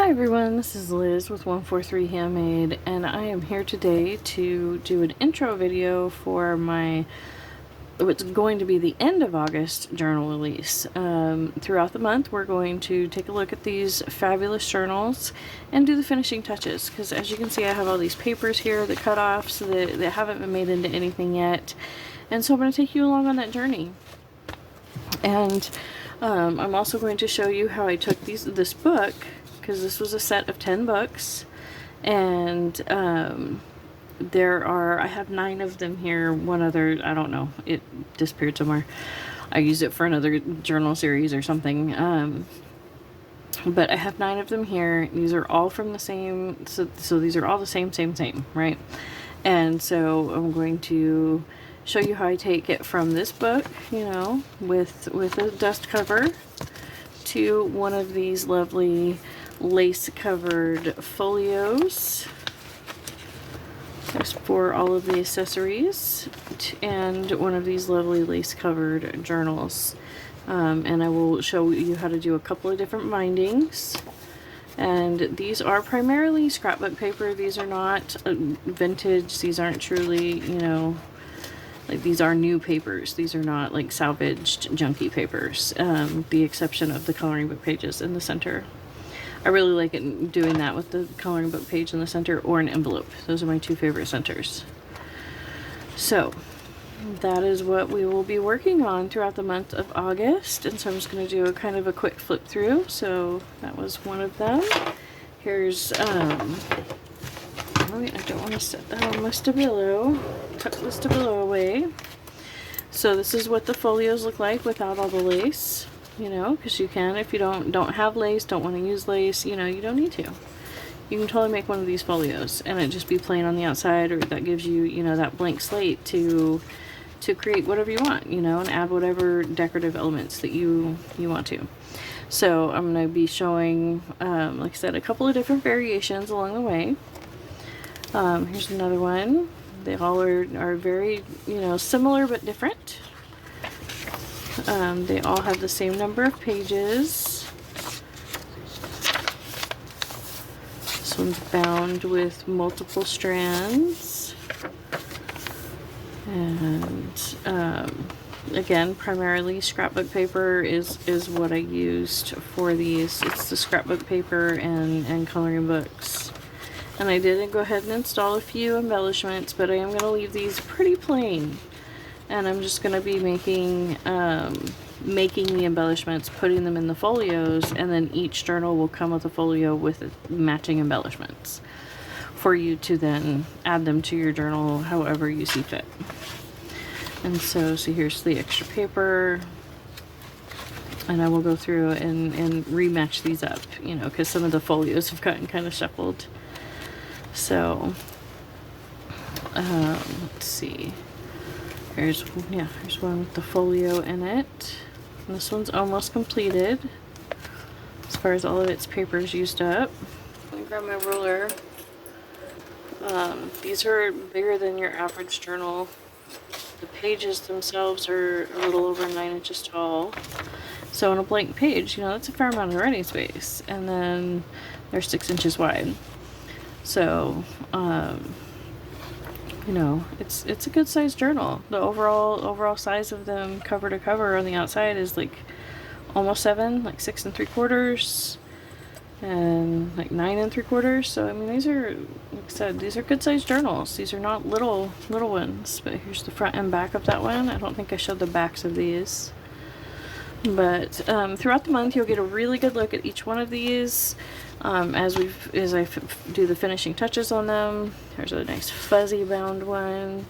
Hi everyone, this is Liz with 143 Handmade, and I am here today to do an intro video for what's going to be the end of August journal release. Throughout the month we're going to take a look at these fabulous journals and do the finishing touches, because as you can see I have all these papers here, the cut-offs that haven't been made into anything yet, and so I'm going to take you along on that journey. And I'm also going to show you how I took this book, because this was a set of 10 books, and I have 9 of them here. One other, I don't know, it disappeared somewhere. I used it for another journal series or something, but I have 9 of them here. These are all from the same, so these are all the same, right? And so I'm going to show you how I take it from this book, you know, with a dust cover, to one of these lovely lace-covered folios. There's for all of the accessories, and one of these lovely lace-covered journals. And I will show you how to do a couple of different bindings. And these are primarily scrapbook paper. These are not vintage. These aren't truly, you know, like, these are new papers. These are not like salvaged junky papers, the exception of the coloring book pages in the center. I really like it doing that with the coloring book page in the center, or an envelope. Those are my 2 favorite centers. So that is what we will be working on throughout the month of August. And so I'm just going to do a kind of a quick flip through. So that was one of them. Here's oh wait, I don't want to set that on my Stabilo. Tuck the Stabilo away. So this is what the folios look like without all the lace. You know, because you can, if you don't have lace, don't want to use lace, you know, you don't need to. You can totally make one of these folios and it just be plain on the outside, or that gives you, you know, that blank slate to create whatever you want, you know, and add whatever decorative elements that you want to. So I'm going to be showing, like I said, a couple of different variations along the way. Here's another one. They all are very, you know, similar but different. They all have the same number of pages. This one's bound with multiple strands. And again, primarily scrapbook paper is what I used for these. It's the scrapbook paper and coloring books. And I did go ahead and install a few embellishments, but I am going to leave these pretty plain. And I'm just going to be making the embellishments, putting them in the folios, and then each journal will come with a folio with matching embellishments for you to then add them to your journal however you see fit. And so here's the extra paper, and I will go through and rematch these up, you know, because some of the folios have gotten kind of shuffled. So let's see. Here's one with the folio in it. And this one's almost completed as far as all of its papers used up. Let me grab my ruler. These are bigger than your average journal. The pages themselves are a little over 9 inches tall. So on a blank page, you know, that's a fair amount of writing space. And then they're 6 inches wide. So you know, it's a good sized journal. The overall size of them cover to cover on the outside is like almost 7, like 6 3/4, and like 9 3/4. So I mean, these are, like I said, these are good sized journals. These are not little ones. But here's the front and back of that one. I don't think I showed the backs of these. But throughout the month you'll get a really good look at each one of these as I do the finishing touches on them. There's a nice fuzzy bound one.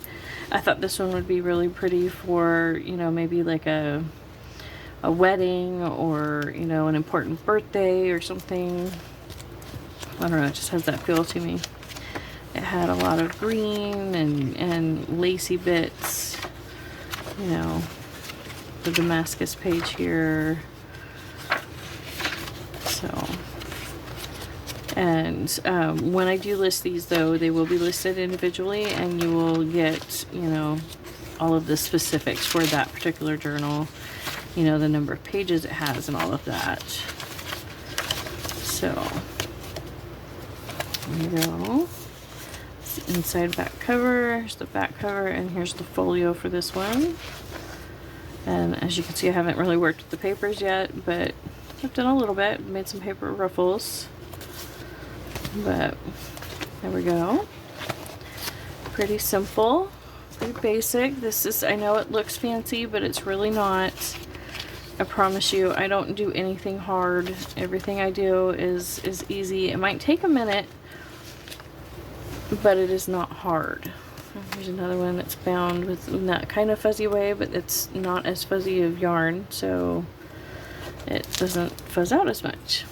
I thought this one would be really pretty for, you know, maybe like a wedding, or, you know, an important birthday or something. I don't know, it just has that feel to me. It had a lot of green and lacy bits, you know, the Damascus page here. So, and when I do list these, though, they will be listed individually, and you will get, you know, all of the specifics for that particular journal, you know, the number of pages it has and all of that. So There you go. Inside back cover, here's the back cover, and here's the folio for this one. And as you can see, I haven't really worked with the papers yet, but I've done a little bit, made some paper ruffles. But there we go. Pretty simple, pretty basic. This is, I know it looks fancy, but it's really not. I promise you, I don't do anything hard. Everything I do is easy. It might take a minute, but it is not hard. Here's another one that's bound with in that kind of fuzzy way, but it's not as fuzzy of yarn, so it doesn't fuzz out as much.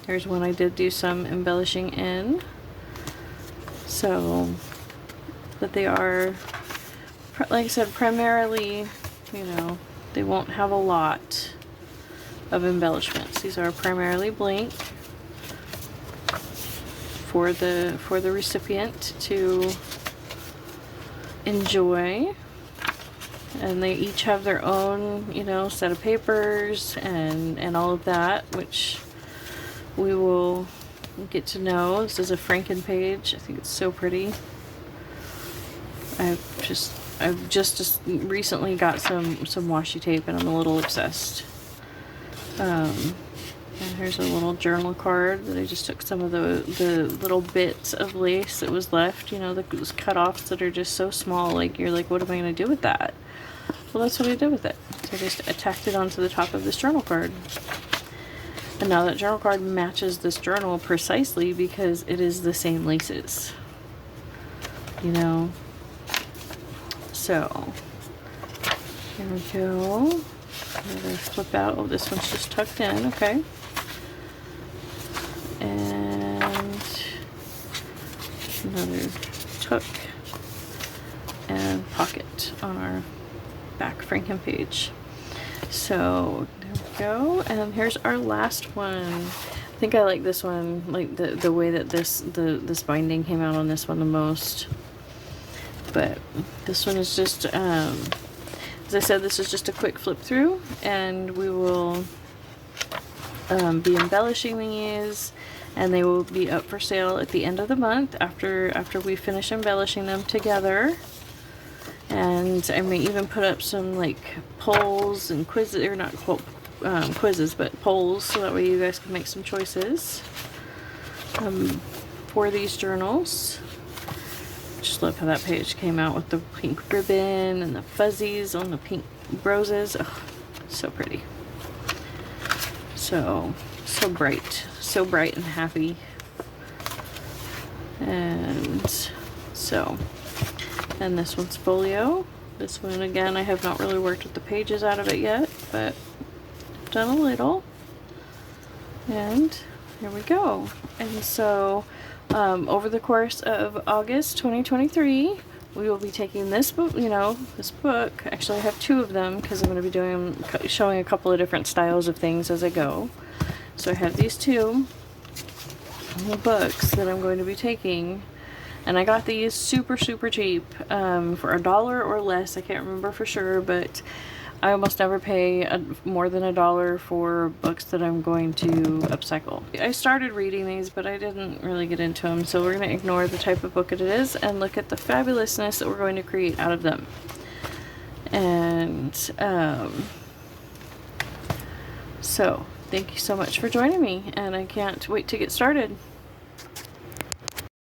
Here's one I did do some embellishing in. So, but they are, like I said, primarily, you know, they won't have a lot of embellishments. These are primarily blank for the recipient to enjoy, and they each have their own, you know, set of papers and all of that, which we will get to know. This is a Franken page. I think it's so pretty. I've just recently got some washi tape, and I'm a little obsessed. And here's a little journal card that I just took some of the little bits of lace that was left, you know, those cut-offs that are just so small, like you're like, what am I going to do with that? Well, that's what I did with it. So I just tacked it onto the top of this journal card. And now that journal card matches this journal precisely because it is the same laces, you know. So here we go. Another flip out. Oh, this one's just tucked in. Okay. And another tuck and pocket on our back Franken page. So there we go. And here's our last one. I think I like this one, like the way that this binding came out on this one the most. But this one is just, as I said, this is just a quick flip through, and we will be embellishing these, and they will be up for sale at the end of the month after we finish embellishing them together. And I may even put up some like polls and quizzes, or not quizzes, but polls, so that way you guys can make some choices for these journals. Just love how that page came out with the pink ribbon and the fuzzies on the pink roses. Oh, so pretty. So bright and happy. And so, and this one's folio. This one, again, I have not really worked with the pages out of it yet, but I've done a little. And here we go. And so, over the course of August 2023, we will be taking this book, you know, this book. Actually, I have two of them because I'm going to be showing a couple of different styles of things as I go. So I have these two books that I'm going to be taking, and I got these super cheap for $1 or less. I can't remember for sure, but I almost never pay more than $1 for books that I'm going to upcycle. I started reading these, but I didn't really get into them, so we're going to ignore the type of book it is and look at the fabulousness that we're going to create out of them. And so thank you so much for joining me, and I can't wait to get started.